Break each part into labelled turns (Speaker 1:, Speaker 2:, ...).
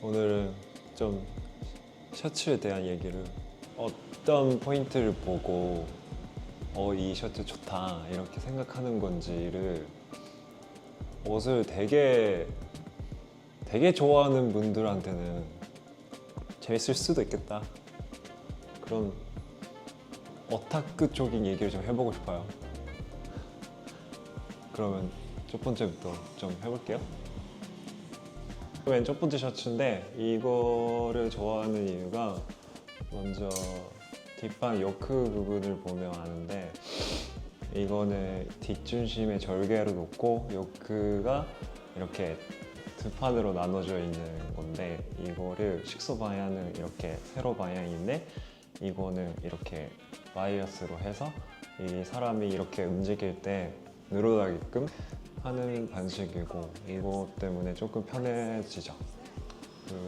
Speaker 1: 오늘은 좀 셔츠에 대한 얘기를 어떤 포인트를 보고 이 셔츠 좋다 이렇게 생각하는 건지를 옷을 되게 좋아하는 분들한테는 재밌을 수도 있겠다. 그런 오타쿠 쪽인 얘기를 좀 해보고 싶어요. 그러면 첫 번째부터 좀 해볼게요. 맨 첫 번째 셔츠인데 이거를 좋아하는 이유가 먼저 뒷방 요크 부분을 보면 아는데 이거는 뒷중심에 절개를 놓고 요크가 이렇게 두 판으로 나눠져 있는 건데 이거를 식소 방향은 이렇게 세로 방향인데 이거는 이렇게 바이어스로 해서 이 사람이 이렇게 움직일 때 늘어나게끔 하는 방식이고 이거 때문에 조금 편해지죠.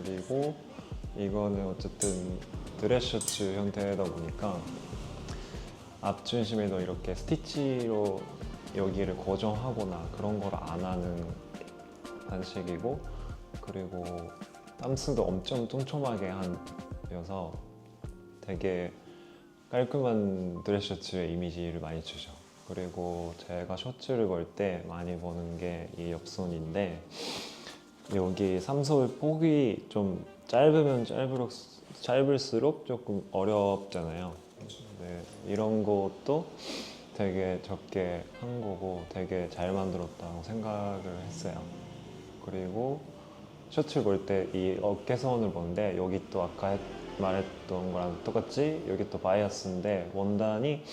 Speaker 1: 그리고 이거는 어쨌든 드레스셔츠 형태다 보니까 앞중심에도 이렇게 스티치로 여기를 고정하거나 그런 걸 안 하는 방식이고 그리고 땀스도 엄청 촘촘하게 한여서 되게 깔끔한 드레스셔츠의 이미지를 많이 주죠. 그리고 제가 셔츠를 볼 때 많이 보는 게 이 옆선인데 여기 삼솔 폭이 좀 짧으면 짧을수록 조금 어렵잖아요. 네, 이런 것도 되게 적게 한 거고 되게 잘 만들었다고 생각을 했어요. 그리고 셔츠 볼 때 이 어깨선을 보는데 여기 또 아까 말했던 거랑 똑같이 여기 또 바이어스인데 원단이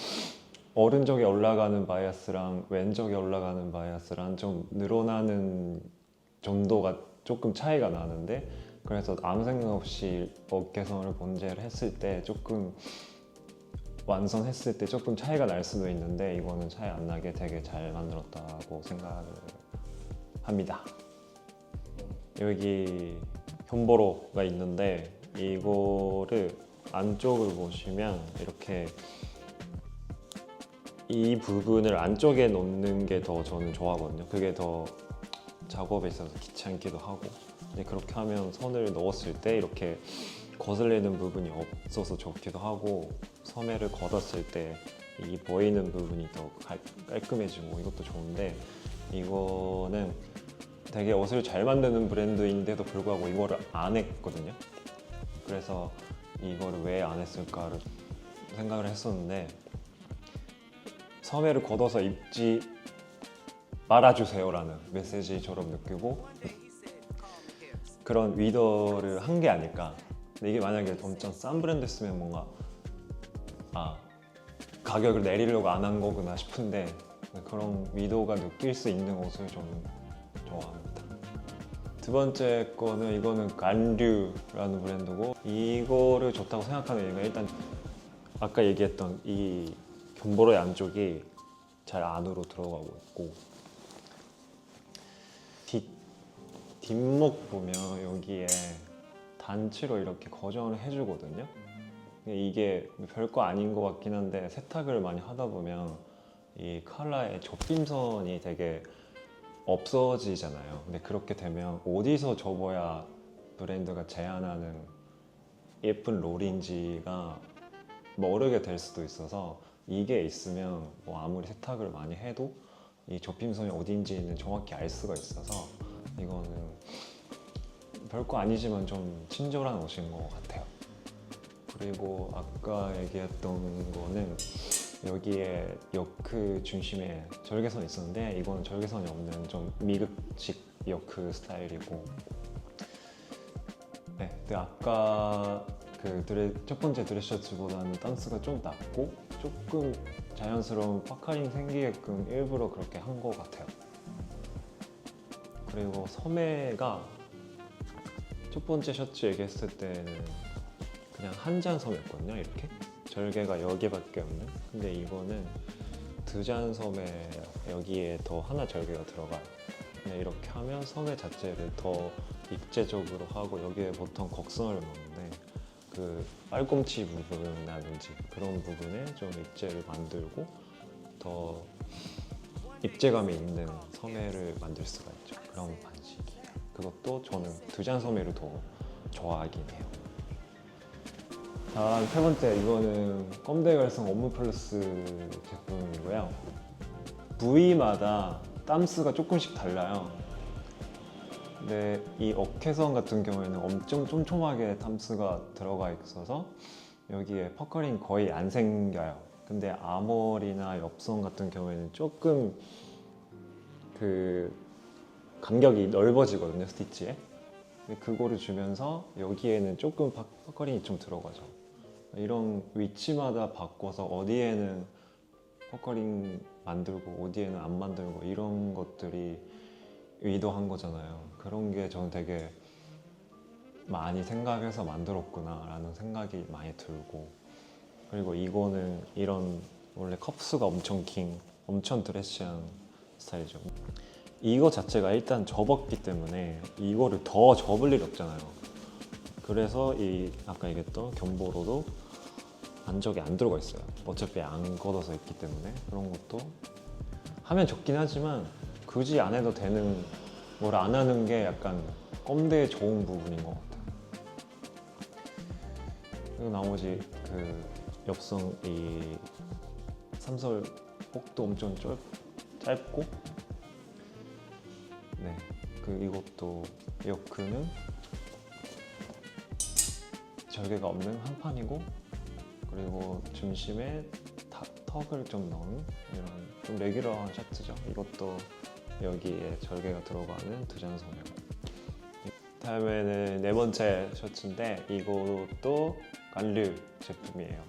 Speaker 1: 오른쪽에 올라가는 바이어스랑 왼쪽에 올라가는 바이어스랑 좀 늘어나는 정도가 조금 차이가 나는데 그래서 아무 생각 없이 어깨선을 본체를 했을 때 조금 완성했을 때 조금 차이가 날 수도 있는데 이거는 차이 안 나게 되게 잘 만들었다고 생각을 합니다. 여기 현보로가 있는데 이거를 안쪽을 보시면 이렇게 이 부분을 안쪽에 놓는 게 더 저는 좋아하거든요. 그게 더 작업에 있어서 귀찮기도 하고 근데 그렇게 하면 손을 넣었을 때 이렇게 거슬리는 부분이 없어서 좋기도 하고 소매를 걷었을 때 이 보이는 부분이 더 깔끔해지고 이것도 좋은데 이거는 되게 옷을 잘 만드는 브랜드인데도 불구하고 이거를 안 했거든요. 그래서 이거를 왜 안 했을까를 생각을 했었는데 소매를 걷어서 입지 말아주세요라는 메시지처럼 느끼고 그런 위더를 한 게 아닐까. 근데 이게 만약에 엄청 싼 브랜드였으면 뭔가 가격을 내리려고 안 한 거구나 싶은데 그런 위도가 느낄 수 있는 옷을 저는 좋아합니다. 두 번째 거는 이거는 간류라는 브랜드고 이거를 좋다고 생각하는 이유가 일단 아까 얘기했던 이 견보로의 안쪽이 잘 안으로 들어가고 있고 뒷목 보면 여기에 단추로 이렇게 고정을 해주거든요. 이게 별거 아닌 것 같긴 한데 세탁을 많이 하다 보면 이 컬러의 접힘선이 되게 없어지잖아요. 근데 그렇게 되면 어디서 접어야 브랜드가 제안하는 예쁜 롤인지가 모르게 될 수도 있어서 이게 있으면 뭐 아무리 세탁을 많이 해도 이 접힘선이 어딘지는 정확히 알 수가 있어서 이거는 별거 아니지만 좀 친절한 옷인 것 같아요. 그리고 아까 얘기했던 거는 여기에 요크 중심에 절개선이 있었는데 이거는 절개선이 없는 좀 미국식 요크 스타일이고 네, 근데 아까 첫 번째 드레스 셔츠보다는 땀스가 좀 낮고 조금 자연스러운 파카링 생기게끔 일부러 그렇게 한 것 같아요. 그리고 소매가 첫 번째 셔츠 얘기했을 때는 그냥 한 장 소매였거든요. 이렇게 절개가 여기밖에 없는. 근데 이거는 두 장 소매 여기에 더 하나 절개가 들어가요. 근데 이렇게 하면 소매 자체를 더 입체적으로 하고 여기에 보통 곡선을 넣는데 그 팔꿈치 부분이라든지 그런 부분에 좀 입체를 만들고 더 입체감이 있는 소매를 만들 수가 있죠. 그런 방식이에요. 그것도 저는 두 장 소매를 더 좋아하긴 해요. 다음 세 번째, 이거는 껌대 결성 업무 플러스 제품이고요. 부위마다 땀수가 조금씩 달라요. 근데 이 어깨선 같은 경우에는 엄청 촘촘하게 땀수가 들어가 있어서 여기에 퍼커링 거의 안 생겨요. 근데 아몰이나 엽선 같은 경우에는 조금 그 간격이 넓어지거든요, 스티치에. 근데 그거를 주면서 여기에는 조금 퍼커링이 좀 들어가죠. 이런 위치마다 바꿔서 어디에는 퍼커링 만들고 어디에는 안 만들고 이런 것들이 의도한 거잖아요. 그런 게 저는 되게 많이 생각해서 만들었구나 라는 생각이 많이 들고, 그리고 이거는 이런 원래 컵스가 엄청 긴 엄청 드레시한 스타일이죠. 이거 자체가 일단 접었기 때문에 이거를 더 접을 일이 없잖아요. 그래서 이 아까 얘기했던 견보로도 안쪽에 안 들어가 있어요. 어차피 안 걷어서 있기 때문에. 그런 것도 하면 좋긴 하지만 굳이 안 해도 되는, 뭘 안 하는 게 약간 껌대의 좋은 부분인 것 같아요. 그리고 나머지 그 엽성 이 삼설 폭도 엄청 짧고, 네, 그 이것도 요크는 절개가 없는 한 판이고, 그리고 중심에 턱을 좀 넣은 이런 좀 레귤러한 셔츠죠. 이것도 여기에 절개가 들어가는 두장 소매. 다음에는 네 번째 셔츠인데 이것도 간류 제품이에요.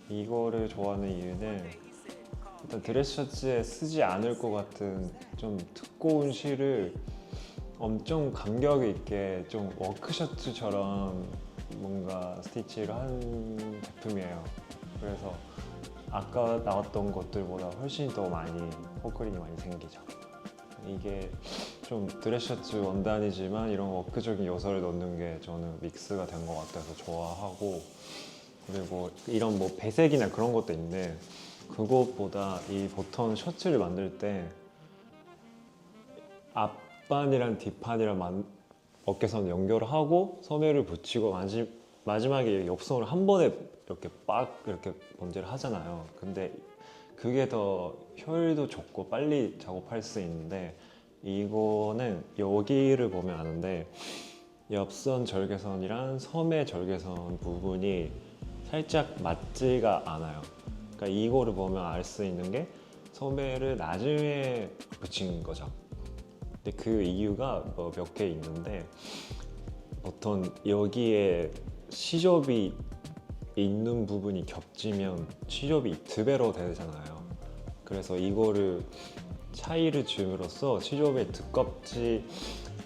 Speaker 1: 이거를 좋아하는 이유는 일단 드레스 셔츠에 쓰지 않을 것 같은 좀 두꺼운 실을 엄청 간격 있게 좀 워크 셔츠처럼 뭔가 스티치를 한 제품이에요. 그래서 아까 나왔던 것들보다 훨씬 더 많이 포크링이 많이 생기죠. 이게 좀 드레스 셔츠 원단이지만 이런 워크적인 요소를 넣는 게 저는 믹스가 된 것 같아서 좋아하고, 그리고 이런 뭐 배색이나 그런 것도 있는데 그것보다 이 보통 셔츠를 만들 때 앞판이랑 뒷판이랑 어깨선 연결을 하고 소매를 붙이고 마지막에 옆선을 한 번에 이렇게 빡 이렇게 번지를 하잖아요. 근데 그게 더 효율도 좋고 빨리 작업할 수 있는데, 이거는 여기를 보면 아는데 옆선 절개선이랑 소매 절개선 부분이 살짝 맞지가 않아요. 그러니까 이거를 보면 알 수 있는 게 소매를 나중에 붙인 거죠. 근데 그 이유가 뭐 몇 개 있는데, 보통 여기에 시접이 있는 부분이 겹치면 시접이 두 배로 되잖아요. 그래서 이거를 차이를 줌으로써 시접에 두껍지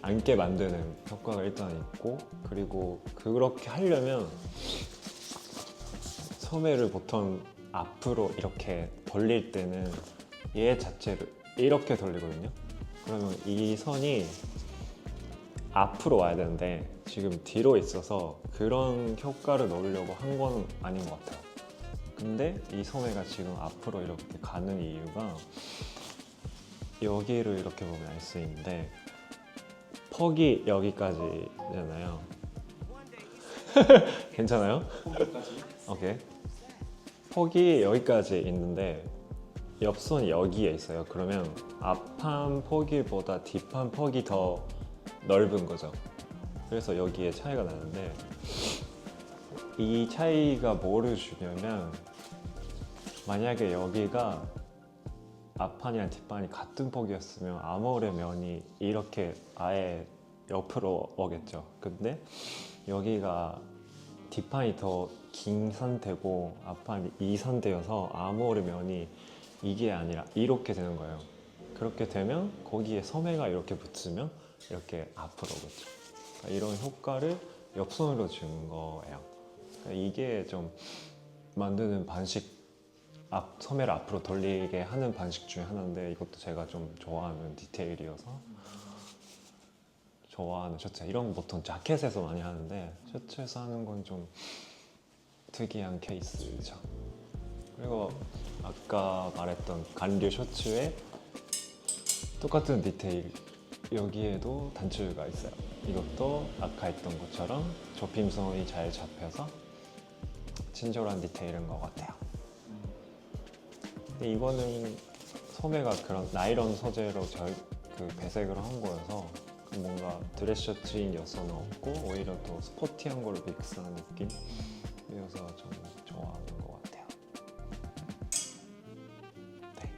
Speaker 1: 않게 만드는 효과가 일단 있고, 그리고 그렇게 하려면 소매를 보통 앞으로 이렇게 돌릴 때는 얘 자체를 이렇게 돌리거든요. 그러면 이 선이 앞으로 와야 되는데 지금 뒤로 있어서 그런 효과를 넣으려고 한 건 아닌 것 같아요. 근데 이 소매가 지금 앞으로 이렇게 가는 이유가 여기를 이렇게 보면 알 수 있는데 퍽이 여기까지잖아요. 괜찮아요? 오케이. 퍽이 여기까지 있는데 옆선이 여기에 있어요. 그러면 앞판 퍽이보다 뒷판 퍽이 더 넓은 거죠. 그래서 여기에 차이가 나는데, 이 차이가 뭐를 주냐면 만약에 여기가 앞판이랑 뒷판이 같은 폭이었으면 아몰의 면이 이렇게 아예 옆으로 오겠죠. 근데 여기가 뒷판이 더 긴 상태고 앞판이 이 상태여서 아몰의 면이 이게 아니라 이렇게 되는 거예요. 그렇게 되면 거기에 소매가 이렇게 붙으면 이렇게 앞으로 오겠죠. 그러니까 이런 효과를 옆선으로 준 거예요. 그러니까 이게 좀 만드는 방식, 소매를 앞으로 돌리게 하는 방식 중에 하나인데, 이것도 제가 좀 좋아하는 디테일이어서 좋아하는 셔츠. 이런 거 보통 자켓에서 많이 하는데 셔츠에서 하는 건 좀 특이한 케이스죠. 그리고 아까 말했던 간류 셔츠에 똑같은 디테일 여기에도 단추가 있어요. 이것도 아까 했던 것처럼 접힘선이 잘 잡혀서 친절한 디테일인 것 같아요. 근데 이거는 소매가 그런 나일론 소재로 그 배색을 한 거여서 뭔가 드레스 셔츠인 요소는 없고 오히려 더 스포티한 걸로 믹스한 느낌이어서 저는 좋아하는 것 같아요. 네.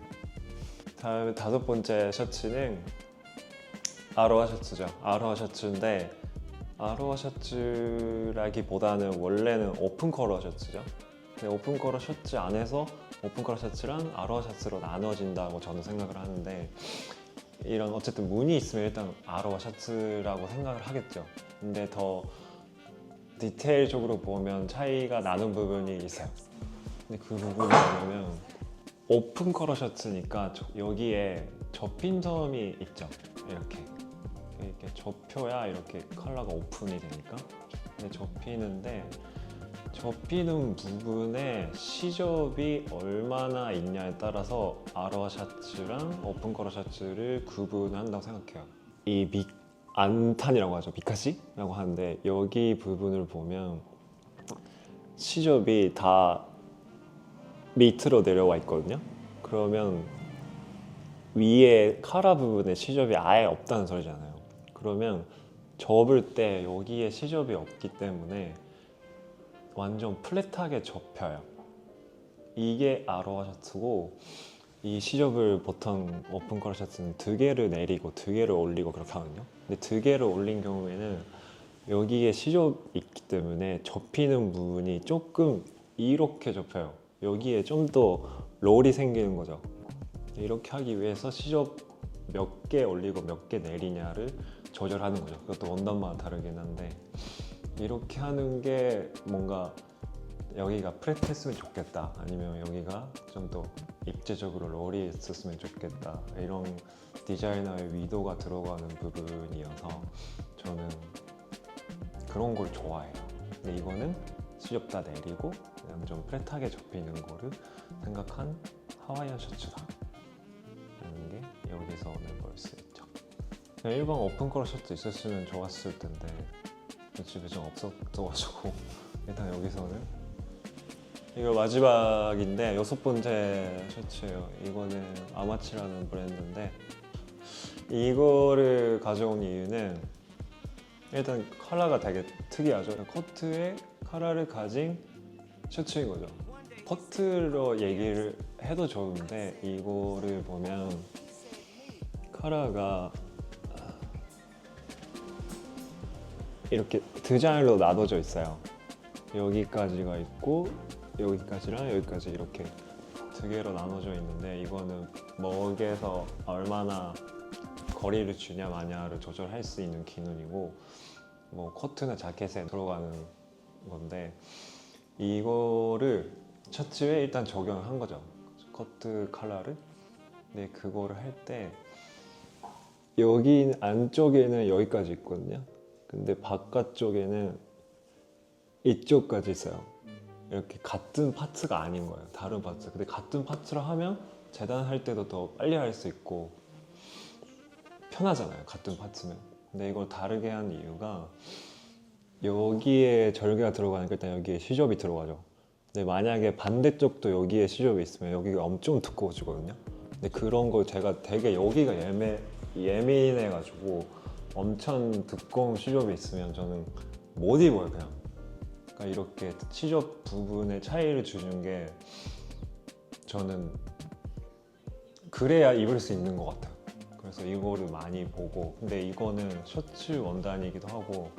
Speaker 1: 다음 5번째 셔츠는 아로하 셔츠죠. 아로하 셔츠인데 아로하 셔츠라기보다는 원래는 오픈 컬러 셔츠죠. 근데 오픈 컬러 셔츠 안에서 오픈 컬러 셔츠랑 아로하 셔츠로 나눠진다고 저는 생각을 하는데 이런 어쨌든 무늬 있으면 일단 아로하 셔츠라고 생각을 하겠죠. 근데 더 디테일적으로 보면 차이가 나는 부분이 있어요. 근데 그 부분이 뭐냐면 오픈 컬러 셔츠니까 여기에 접힌점이 있죠. 이렇게 접혀야 이렇게 컬러가 오픈이 되니까. 근데 접히는 부분에 시접이 얼마나 있냐에 따라서 아로하 셔츠랑 오픈 컬러 셔츠를 구분한다고 생각해요. 이 안탄이라고 하죠. 미카시라고 하는데 여기 부분을 보면 시접이 다 밑으로 내려와 있거든요. 그러면 위에 카라 부분에 시접이 아예 없다는 소리잖아요. 그러면 접을 때 여기에 시접이 없기 때문에 완전 플랫하게 접혀요. 이게 아로하 셔츠고 이 시접을 보통 오픈 컬러 셔츠는 2개를 내리고 2개를 올리고 그렇게 하거든요. 근데 2개를 올린 경우에는 여기에 시접이 있기 때문에 접히는 부분이 조금 이렇게 접혀요. 여기에 좀 더 롤이 생기는 거죠. 이렇게 하기 위해서 시접 몇 개 올리고 몇 개 내리냐를 조절하는 거죠. 그것도 원단마다 다르긴 한데 이렇게 하는 게 뭔가 여기가 플랫했으면 좋겠다, 아니면 여기가 좀 더 입체적으로 롤이 있었으면 좋겠다, 이런 디자이너의 의도가 들어가는 부분이어서 저는 그런 걸 좋아해요. 근데 이거는 시접 다 내리고 그냥 좀 플랫하게 접히는 거를 생각한 하와이안 셔츠다 라는 게 여기서 오늘 볼 수 있죠. 그냥 일반 오픈 컬러 셔츠 있었으면 좋았을 텐데 집에 좀 없었어가지고 일단 여기서는 이거 마지막인데 6번째 셔츠예요. 이거는 아마치라는 브랜드인데 이거를 가져온 이유는 일단 컬러가 되게 특이하죠. 코트에 컬러를 가진 셔츠인 거죠. 코트로 얘기를 해도 좋은데 이거를 보면 컬러가 이렇게 디자인으로 나눠져 있어요. 여기까지가 있고 여기까지랑 여기까지 이렇게 2개로 나눠져 있는데 이거는 먹에서 얼마나 거리를 주냐 마냐를 조절할 수 있는 기능이고 뭐 코트나 자켓에 들어가는 건데 이거를 셔츠에 일단 적용한 거죠. 코트 컬러를. 근데 그거를 할 때 여기 안쪽에는 여기까지 있거든요. 근데 바깥쪽에는 이쪽까지 있어요. 이렇게 같은 파트가 아닌 거예요. 다른 파트. 근데 같은 파트로 하면 재단할 때도 더 빨리 할 수 있고 편하잖아요. 같은 파트면. 근데 이걸 다르게 한 이유가 여기에 절개가 들어가니까 일단 여기에 시접이 들어가죠. 근데 만약에 반대쪽도 여기에 시접이 있으면 여기가 엄청 두꺼워지거든요. 근데 그런 걸 제가 되게 여기가 예민해가지고 엄청 두꺼운 시접이 있으면 저는 못 입어요, 그냥. 그러니까 이렇게 시접 부분에 차이를 주는 게 저는 그래야 입을 수 있는 것 같아요. 그래서 이거를 많이 보고, 근데 이거는 셔츠 원단이기도 하고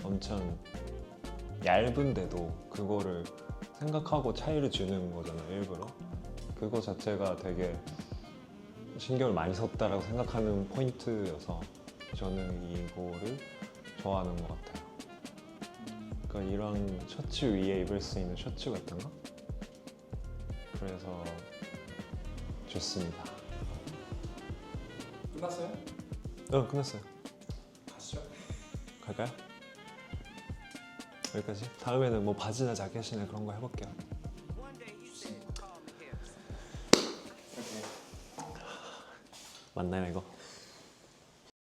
Speaker 1: 엄청 얇은데도 그거를 생각하고 차이를 주는 거잖아요, 일부러. 그거 자체가 되게 신경을 많이 썼다라고 생각하는 포인트여서 저는 이거를 좋아하는 것 같아요. 그러니까 이런 셔츠 위에 입을 수 있는 셔츠 같은 거? 그래서 좋습니다.
Speaker 2: 끝났어요?
Speaker 1: 끝났어요.
Speaker 2: 가시죠.
Speaker 1: 갈까요? 여기까지? 다음에는 뭐 바지나 자켓이나 그런 거 해볼게요. 맞나요 이거?